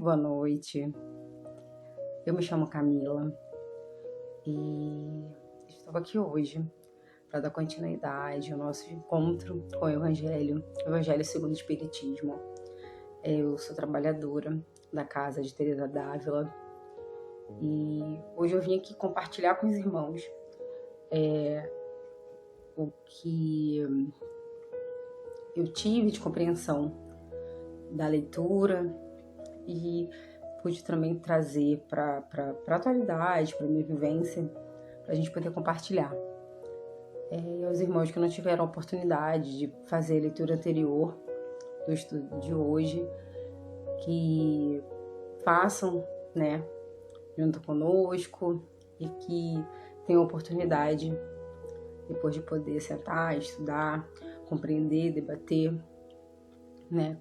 boa noite. Eu me chamo Camila e estou aqui hoje para dar continuidade ao nosso encontro com o Evangelho segundo o Espiritismo. Eu sou trabalhadora da casa de Teresa d'Ávila e hoje eu vim aqui compartilhar com os irmãos o que eu tive de compreensão da leitura e pude também trazer para a atualidade, para a minha vivência, para a gente poder compartilhar. E aos irmãos que não tiveram a oportunidade de fazer a leitura anterior do estudo de hoje, que façam, junto conosco e que tenham a oportunidade, depois de poder sentar, estudar, compreender, debater,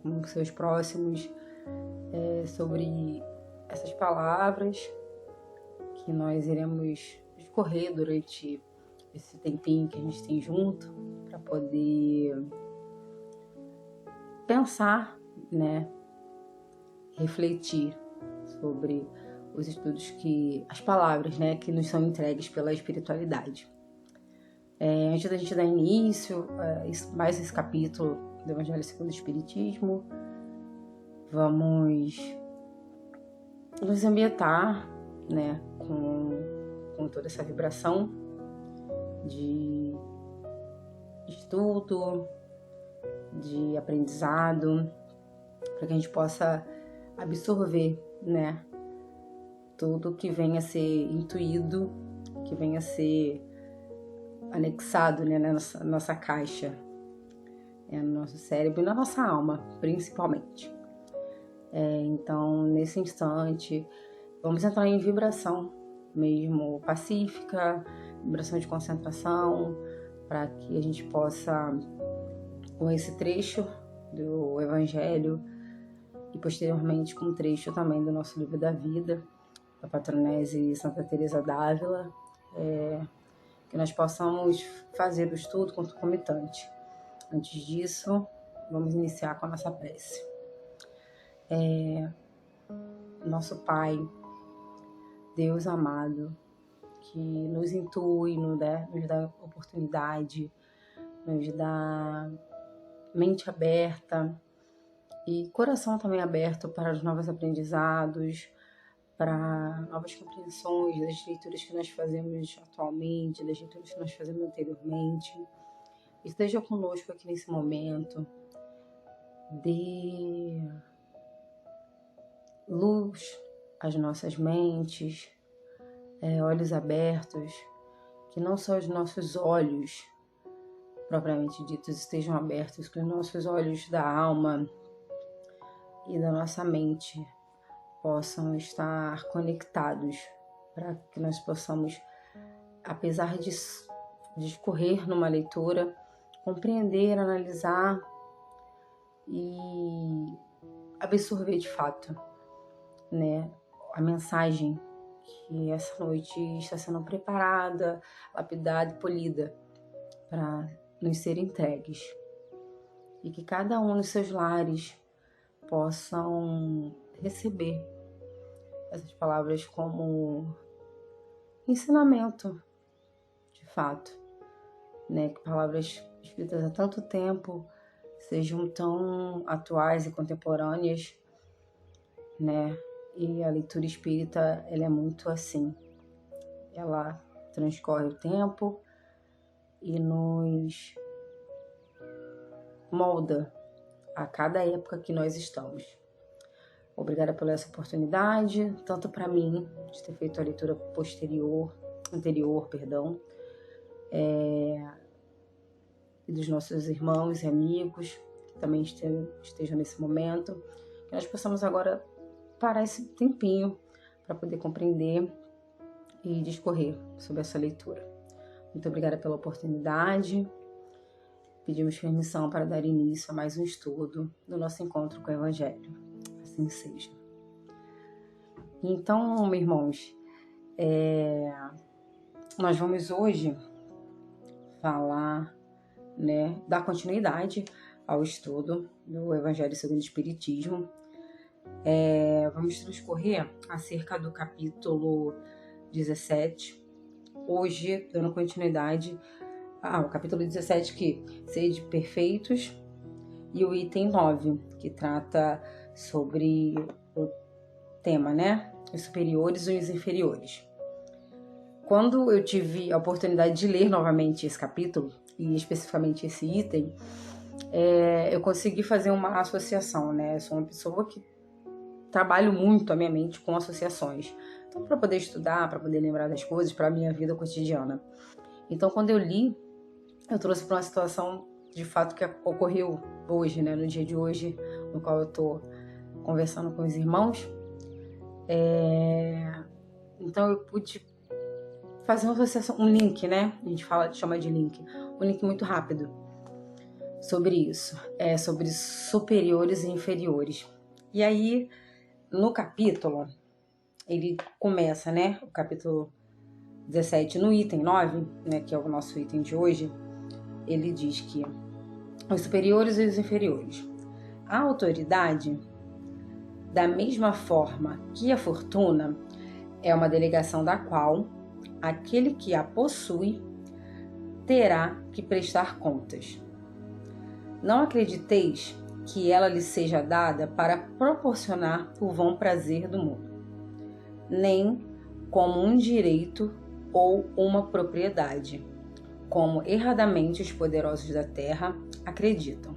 com seus próximos, sobre essas palavras que nós iremos discorrer durante esse tempinho que a gente tem junto, para poder pensar, refletir sobre os estudos as palavras, que nos são entregues pela espiritualidade. Antes da gente dar início mais esse capítulo do Evangelho segundo o Espiritismo, vamos nos ambientar, com toda essa vibração de estudo, de aprendizado, para que a gente possa absorver, tudo que venha a ser intuído, que venha a ser anexado, na nossa caixa, no nosso cérebro e na nossa alma, principalmente. Então, nesse instante, vamos entrar em vibração mesmo pacífica, vibração de concentração, para que a gente possa, com esse trecho do Evangelho e posteriormente com um trecho também do nosso livro da vida, da Patronese Santa Teresa d'Ávila, que nós possamos fazer o estudo concomitante. Antes disso, vamos iniciar com a nossa prece. Nosso Pai, Deus amado, que nos intui, nos dá oportunidade, nos dá mente aberta e coração também aberto para os novos aprendizados, para novas compreensões das leituras que nós fazemos atualmente, das leituras que nós fazemos anteriormente. Esteja conosco aqui nesse momento, dê luz às nossas mentes, olhos abertos, que não só os nossos olhos, propriamente ditos, estejam abertos, que os nossos olhos da alma e da nossa mente possam estar conectados, para que nós possamos, apesar de discorrer numa leitura, compreender, analisar e absorver de fato, a mensagem que essa noite está sendo preparada, lapidada e polida para nos ser entregues. E que cada um nos seus lares possam receber essas palavras como ensinamento, de fato, que palavras escritas há tanto tempo sejam tão atuais e contemporâneas, E a leitura espírita, ela é muito assim. Ela transcorre o tempo e nos molda a cada época que nós estamos. Obrigada por essa oportunidade, tanto para mim, de ter feito a leitura anterior, e dos nossos irmãos e amigos que também estejam nesse momento, que nós possamos agora parar esse tempinho para poder compreender e discorrer sobre essa leitura. Muito obrigada pela oportunidade. Pedimos permissão para dar início a mais um estudo do nosso encontro com o Evangelho. Assim seja. Então, meus irmãos, nós vamos hoje falar, dar continuidade ao estudo do Evangelho segundo o Espiritismo. Vamos transcorrer acerca do capítulo 17. Hoje, dando continuidade ao capítulo 17, que sede perfeitos, e o item 9, que trata sobre o tema, né? Os superiores e os inferiores. Quando eu tive a oportunidade de ler novamente esse capítulo, e especificamente esse item, eu consegui fazer uma associação, né? Eu sou uma pessoa que trabalho muito a minha mente com associações. Então, para poder estudar, para poder lembrar das coisas, para a minha vida cotidiana. Então, quando eu li, eu trouxe para uma situação de fato que ocorreu hoje, né? No dia de hoje, no qual eu estou conversando com os irmãos. Então, eu pude fazer uma associação, um link, né? A gente chama de link. Um link muito rápido sobre isso. Sobre superiores e inferiores. E aí, no capítulo, ele começa, né? O capítulo 17, no item 9, né? Que é o nosso item de hoje, ele diz que os superiores e os inferiores. A autoridade, da mesma forma que a fortuna, é uma delegação da qual aquele que a possui terá que prestar contas. Não acrediteis que ela lhe seja dada para proporcionar o vão prazer do mundo, nem como um direito ou uma propriedade, como erradamente os poderosos da terra acreditam.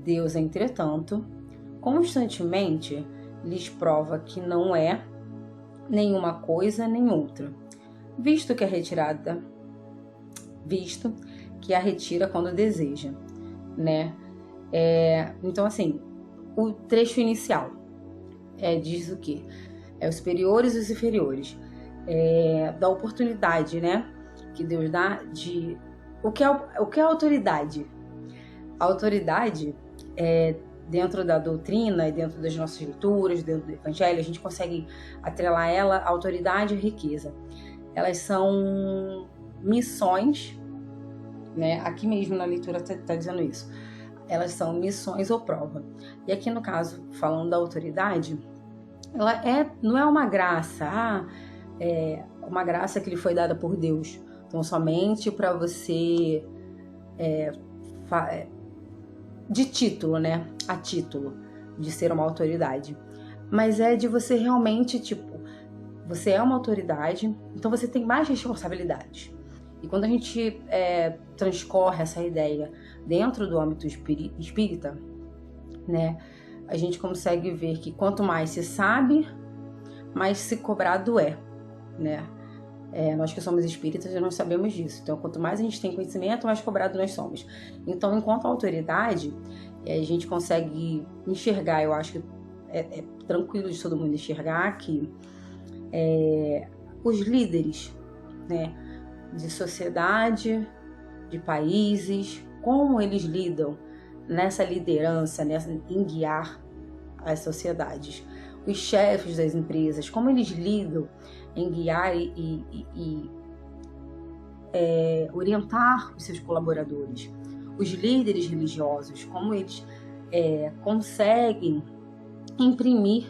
Deus, entretanto, constantemente lhes prova que não é nenhuma coisa nem outra, visto que a retira quando deseja, né? Então, assim, o trecho inicial diz o quê? Os superiores e os inferiores, da oportunidade, né? Que Deus dá de... O que é a autoridade? A autoridade, dentro da doutrina e dentro das nossas leituras, dentro do evangelho, a gente consegue atrelar ela à autoridade e à riqueza. Elas são missões, né? Aqui mesmo na leitura está dizendo isso. Elas são missões ou prova. E aqui no caso, falando da autoridade, ela não é uma graça, uma graça que lhe foi dada por Deus. Então, somente para você, de título, né? A título de ser uma autoridade. Mas é de você realmente, você é uma autoridade, então você tem mais responsabilidades. E quando a gente transcorre essa ideia dentro do âmbito espírita, né, a gente consegue ver que quanto mais se sabe, mais se cobrado né? Nós que somos espíritas, nós sabemos disso. Então, quanto mais a gente tem conhecimento, mais cobrado nós somos. Então, enquanto autoridade, a gente consegue enxergar, eu acho que é tranquilo de todo mundo enxergar que os líderes, né, de sociedade, de países, como eles lidam nessa liderança, em guiar as sociedades. Os chefes das empresas, como eles lidam em guiar e orientar os seus colaboradores. Os líderes religiosos, como eles conseguem imprimir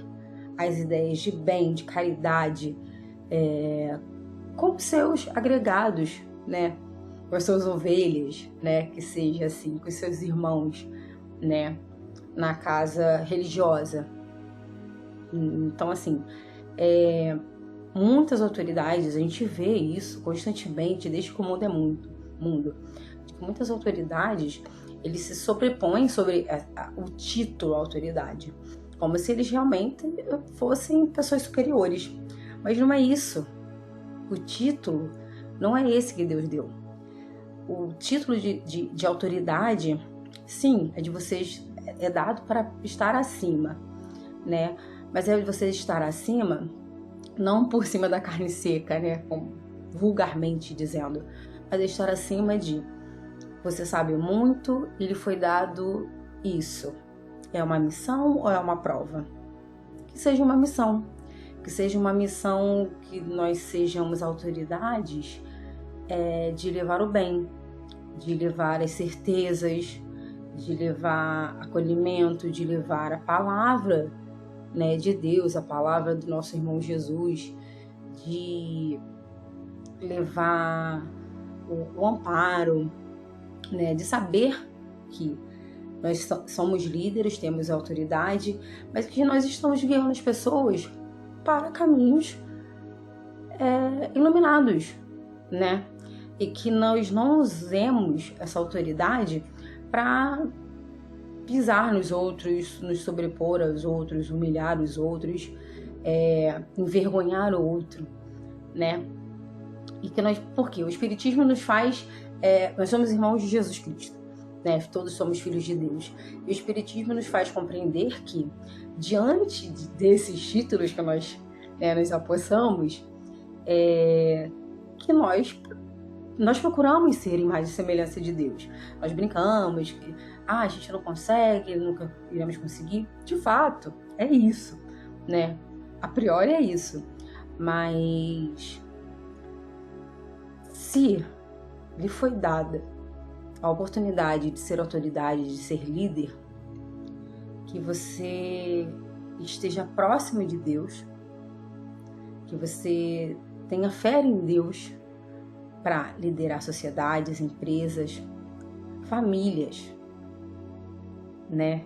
as ideias de bem, de caridade, com seus agregados, né? Com as suas ovelhas, né? Que seja assim, com os seus irmãos, né? Na casa religiosa. Então, assim, muitas autoridades, a gente vê isso constantemente, desde que o mundo é mundo. Muitas autoridades, eles se sobrepõem sobre o título autoridade, como se eles realmente fossem pessoas superiores. Mas não é isso. O título não é esse que Deus deu. O título de autoridade, sim, é de vocês, é dado para estar acima, né? Mas é de vocês estar acima, não por cima da carne seca, né? Como vulgarmente dizendo, mas é estar acima de você sabe muito e lhe foi dado isso. É uma missão ou é uma prova? Que seja uma missão. Que seja uma missão que nós sejamos autoridades de levar o bem, de levar as certezas, de levar acolhimento, de levar a palavra, né, de Deus, a palavra do nosso irmão Jesus, de levar o amparo, né, de saber que nós somos líderes, temos autoridade, mas que nós estamos guiando as pessoas para caminhos iluminados, né? E que nós não usemos essa autoridade para pisar nos outros, nos sobrepor aos outros, humilhar os outros, envergonhar o outro, né? E que porque o Espiritismo nos faz, nós somos irmãos de Jesus Cristo, né? Todos somos filhos de Deus. E o Espiritismo nos faz compreender que, diante desses títulos que nós nos apossamos, que nós procuramos ser imagem e semelhança de Deus. Nós brincamos que a gente não consegue, nunca iremos conseguir. De fato, é isso, né? A priori é isso. Mas se lhe foi dada a oportunidade de ser autoridade, de ser líder, que você esteja próximo de Deus, que você tenha fé em Deus para liderar sociedades, empresas, famílias, né?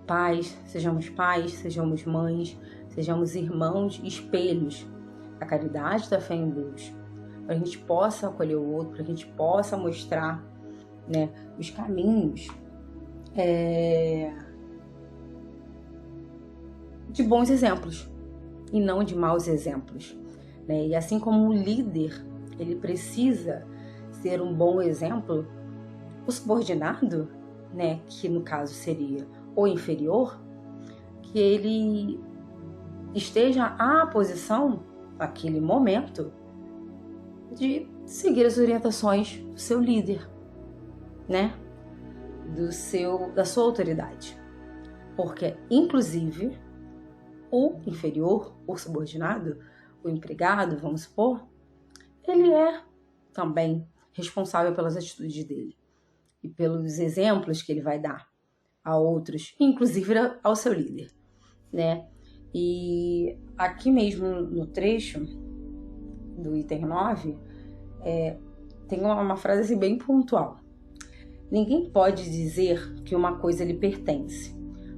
Pais, sejamos mães, sejamos irmãos, espelhos da caridade, da fé em Deus, para a gente possa acolher o outro, para a gente possa mostrar, né, os caminhos de bons exemplos e não de maus exemplos, né? E assim como um líder, ele precisa ser um bom exemplo, o subordinado, né, que no caso seria o inferior, que ele esteja à posição, naquele momento, de seguir as orientações do seu líder, né, da sua autoridade. Porque, inclusive, o inferior, o subordinado, o empregado, vamos supor, ele é também responsável pelas atitudes dele e pelos exemplos que ele vai dar a outros, inclusive ao seu líder, né? E aqui mesmo no trecho do item 9, tem uma frase assim, bem pontual. Ninguém pode dizer que uma coisa lhe pertence,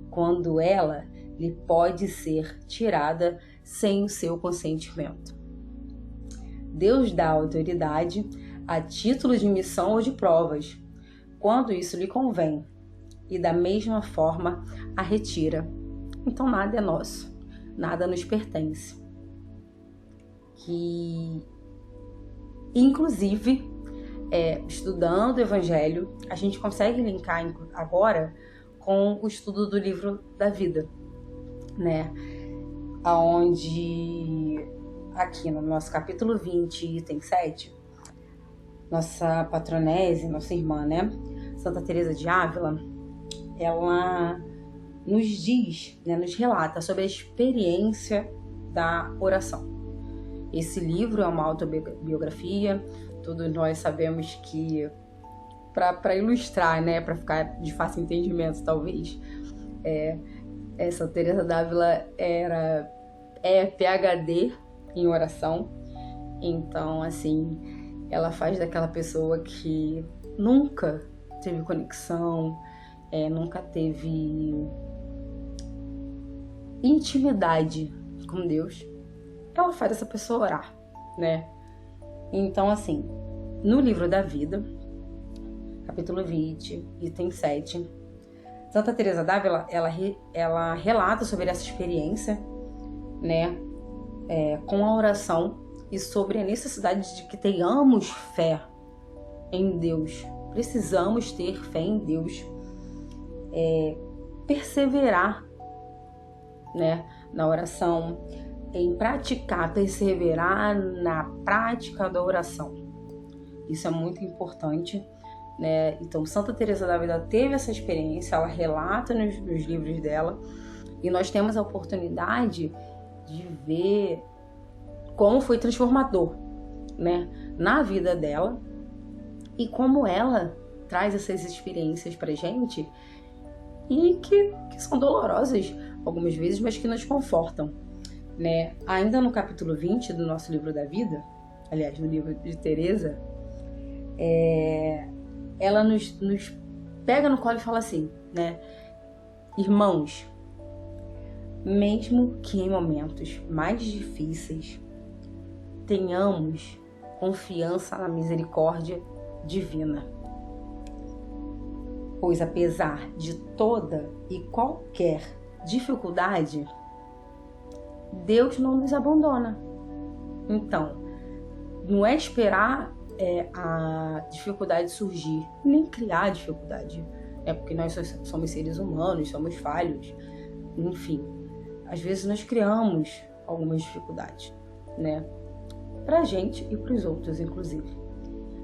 quando ela lhe pode ser tirada sem o seu consentimento. Deus dá autoridade a título de missão ou de provas, quando isso lhe convém, e da mesma forma a retira. Então nada é nosso, nada nos pertence. Que, inclusive, estudando o Evangelho, a gente consegue linkar agora com o estudo do livro da vida, né? Onde, aqui no nosso capítulo 20, item 7, nossa patronese, nossa irmã, né, Santa Teresa de Ávila, ela nos diz, né, nos relata sobre a experiência da oração. Esse livro é uma autobiografia, todos nós sabemos que, para ilustrar, né, para ficar de fácil entendimento, talvez, Santa Teresa d'Ávila é PhD em oração. Então, assim, ela faz daquela pessoa que nunca teve conexão, nunca teve intimidade com Deus, ela faz essa pessoa orar, né? Então, assim, no livro da vida, capítulo 20, item 7, Santa Teresa d'Ávila, ela relata sobre essa experiência, né, com a oração e sobre a necessidade de que tenhamos fé em Deus. Precisamos ter fé em Deus, perseverar, né, na oração, em praticar, perseverar na prática da oração. Isso é muito importante, né? Então, Santa Teresa d'Ávila teve essa experiência, ela relata nos livros dela, e nós temos a oportunidade de ver como foi transformador, né, na vida dela, e como ela traz essas experiências pra gente, e que são dolorosas, algumas vezes, mas que nos confortam, né? Ainda no capítulo 20 do nosso livro da vida, aliás, do livro de Teresa, ela nos pega no colo e fala assim, né? Irmãos, mesmo que em momentos mais difíceis tenhamos confiança na misericórdia divina, pois apesar de toda e qualquer dificuldade, Deus não nos abandona. Então, não é esperar a dificuldade surgir, nem criar dificuldade, porque nós somos seres humanos, somos falhos, enfim, às vezes nós criamos algumas dificuldades, né, pra gente e pros outros, inclusive,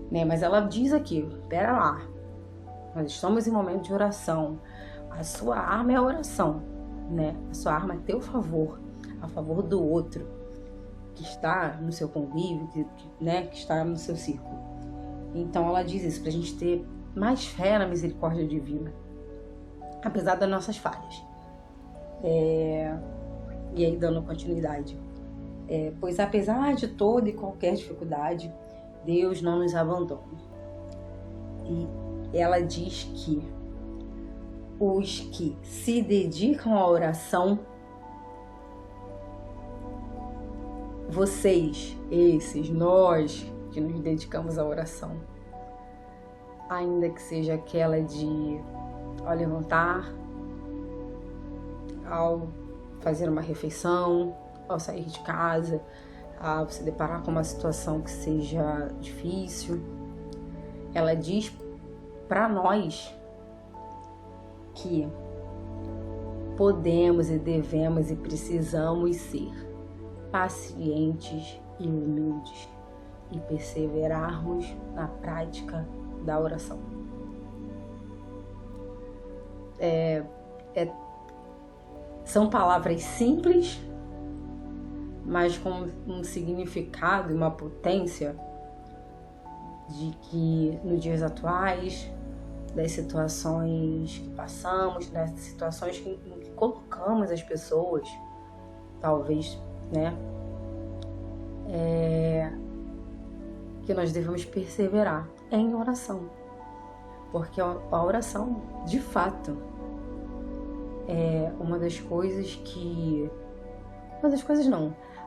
né, mas ela diz aqui, pera lá, nós estamos em momento de oração, a sua arma é a oração, né, a sua arma é teu favor, a favor do outro, que está no seu convívio, que está no seu círculo. Então ela diz isso, pra gente ter mais fé na misericórdia divina, apesar das nossas falhas. E aí, dando continuidade, pois apesar de toda e qualquer dificuldade, Deus não nos abandona. E ela diz que os que se dedicam à oração, vocês, nós que nos dedicamos à oração, ainda que seja aquela de ao levantar, ao fazer uma refeição, ao sair de casa, ao se deparar com uma situação que seja difícil, ela diz para nós que podemos e devemos e precisamos ser pacientes e humildes e perseverarmos na prática da oração. São palavras simples, mas com um significado e uma potência de que nos dias atuais, das situações que passamos, das situações em que colocamos as pessoas, talvez, né, que nós devemos perseverar em oração, porque a oração, de fato, é uma das coisas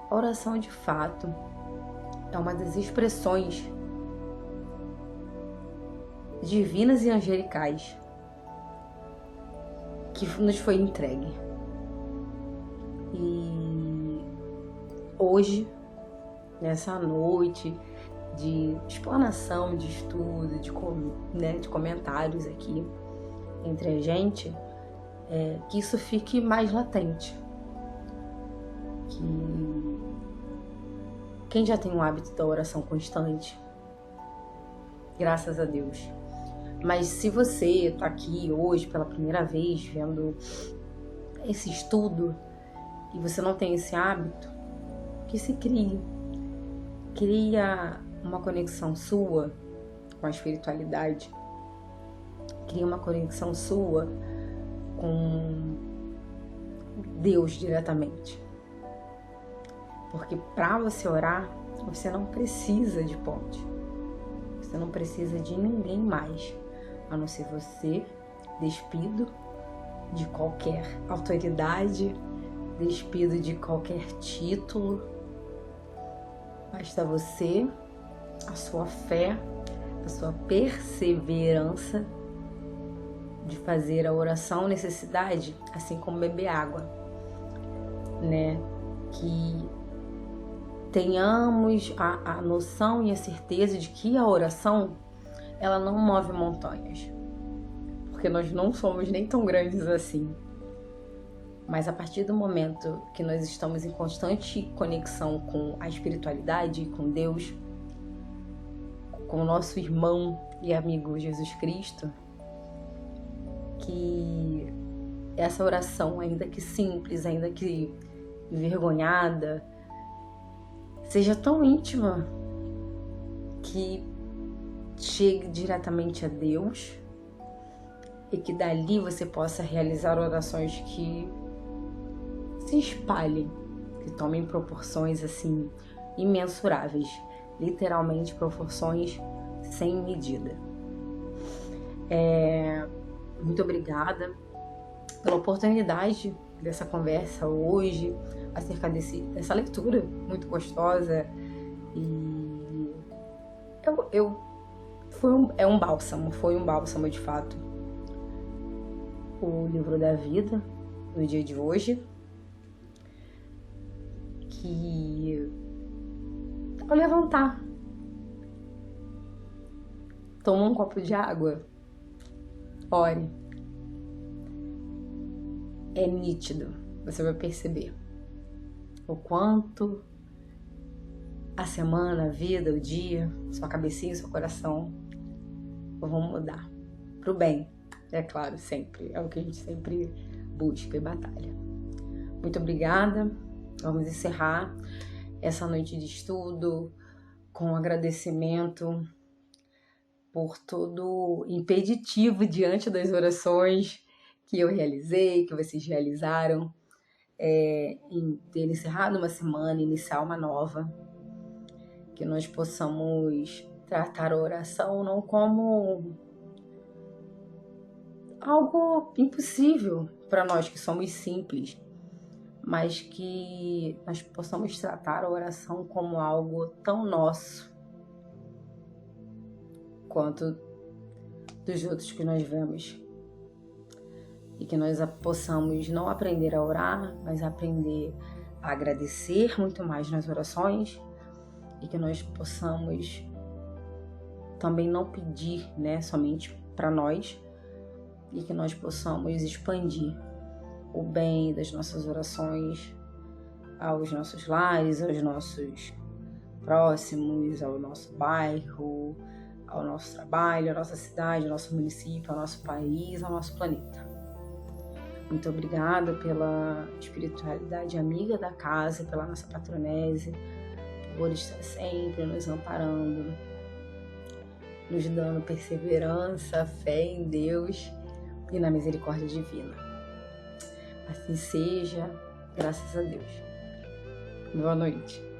a oração, de fato, é uma das expressões divinas e angelicais que nos foi entregue. E hoje, nessa noite de explanação, de estudo, de comentários aqui entre a gente, que isso fique mais latente. Que quem já tem um hábito da oração constante, graças a Deus. Mas se você está aqui hoje pela primeira vez vendo esse estudo e você não tem esse hábito, que se cria uma conexão sua com a espiritualidade, cria uma conexão sua com Deus diretamente. Porque para você orar, você não precisa de ponte. Você não precisa de ninguém mais, a não ser você, despido de qualquer autoridade, despido de qualquer título. Basta você, a sua fé, a sua perseverança de fazer a oração necessidade, assim como beber água, né? Que tenhamos a noção e a certeza de que a oração, ela não move montanhas, porque nós não somos nem tão grandes assim. Mas a partir do momento que nós estamos em constante conexão com a espiritualidade, com Deus, com o nosso irmão e amigo Jesus Cristo, que essa oração, ainda que simples, ainda que envergonhada, seja tão íntima que chegue diretamente a Deus e que dali você possa realizar orações que se espalhem, que tomem proporções assim imensuráveis, literalmente proporções sem medida. Muito obrigada pela oportunidade dessa conversa hoje acerca dessa leitura muito gostosa, e foi um bálsamo de fato, o livro da vida no dia de hoje, que ao levantar, toma um copo de água, ore. É nítido, você vai perceber o quanto a semana, a vida, o dia, sua cabecinha e seu coração vão mudar pro bem, é claro, sempre, é o que a gente sempre busca e batalha. Muito obrigada, vamos encerrar essa noite de estudo com agradecimento por todo impeditivo diante das orações que eu realizei, que vocês realizaram, em ter encerrado uma semana, iniciar uma nova, que nós possamos tratar a oração não como algo impossível para nós que somos simples, mas que nós possamos tratar a oração como algo tão nosso quanto dos outros que nós vemos. E que nós possamos não aprender a orar, mas aprender a agradecer muito mais nas orações, e que nós possamos também não pedir, somente para nós, e que nós possamos expandir o bem das nossas orações aos nossos lares, aos nossos próximos, ao nosso bairro, ao nosso trabalho, à nossa cidade, ao nosso município, ao nosso país, ao nosso planeta. Muito obrigada pela espiritualidade amiga da casa, pela nossa patronese, por estar sempre nos amparando, nos dando perseverança, fé em Deus e na misericórdia divina. Assim seja, graças a Deus. Boa noite.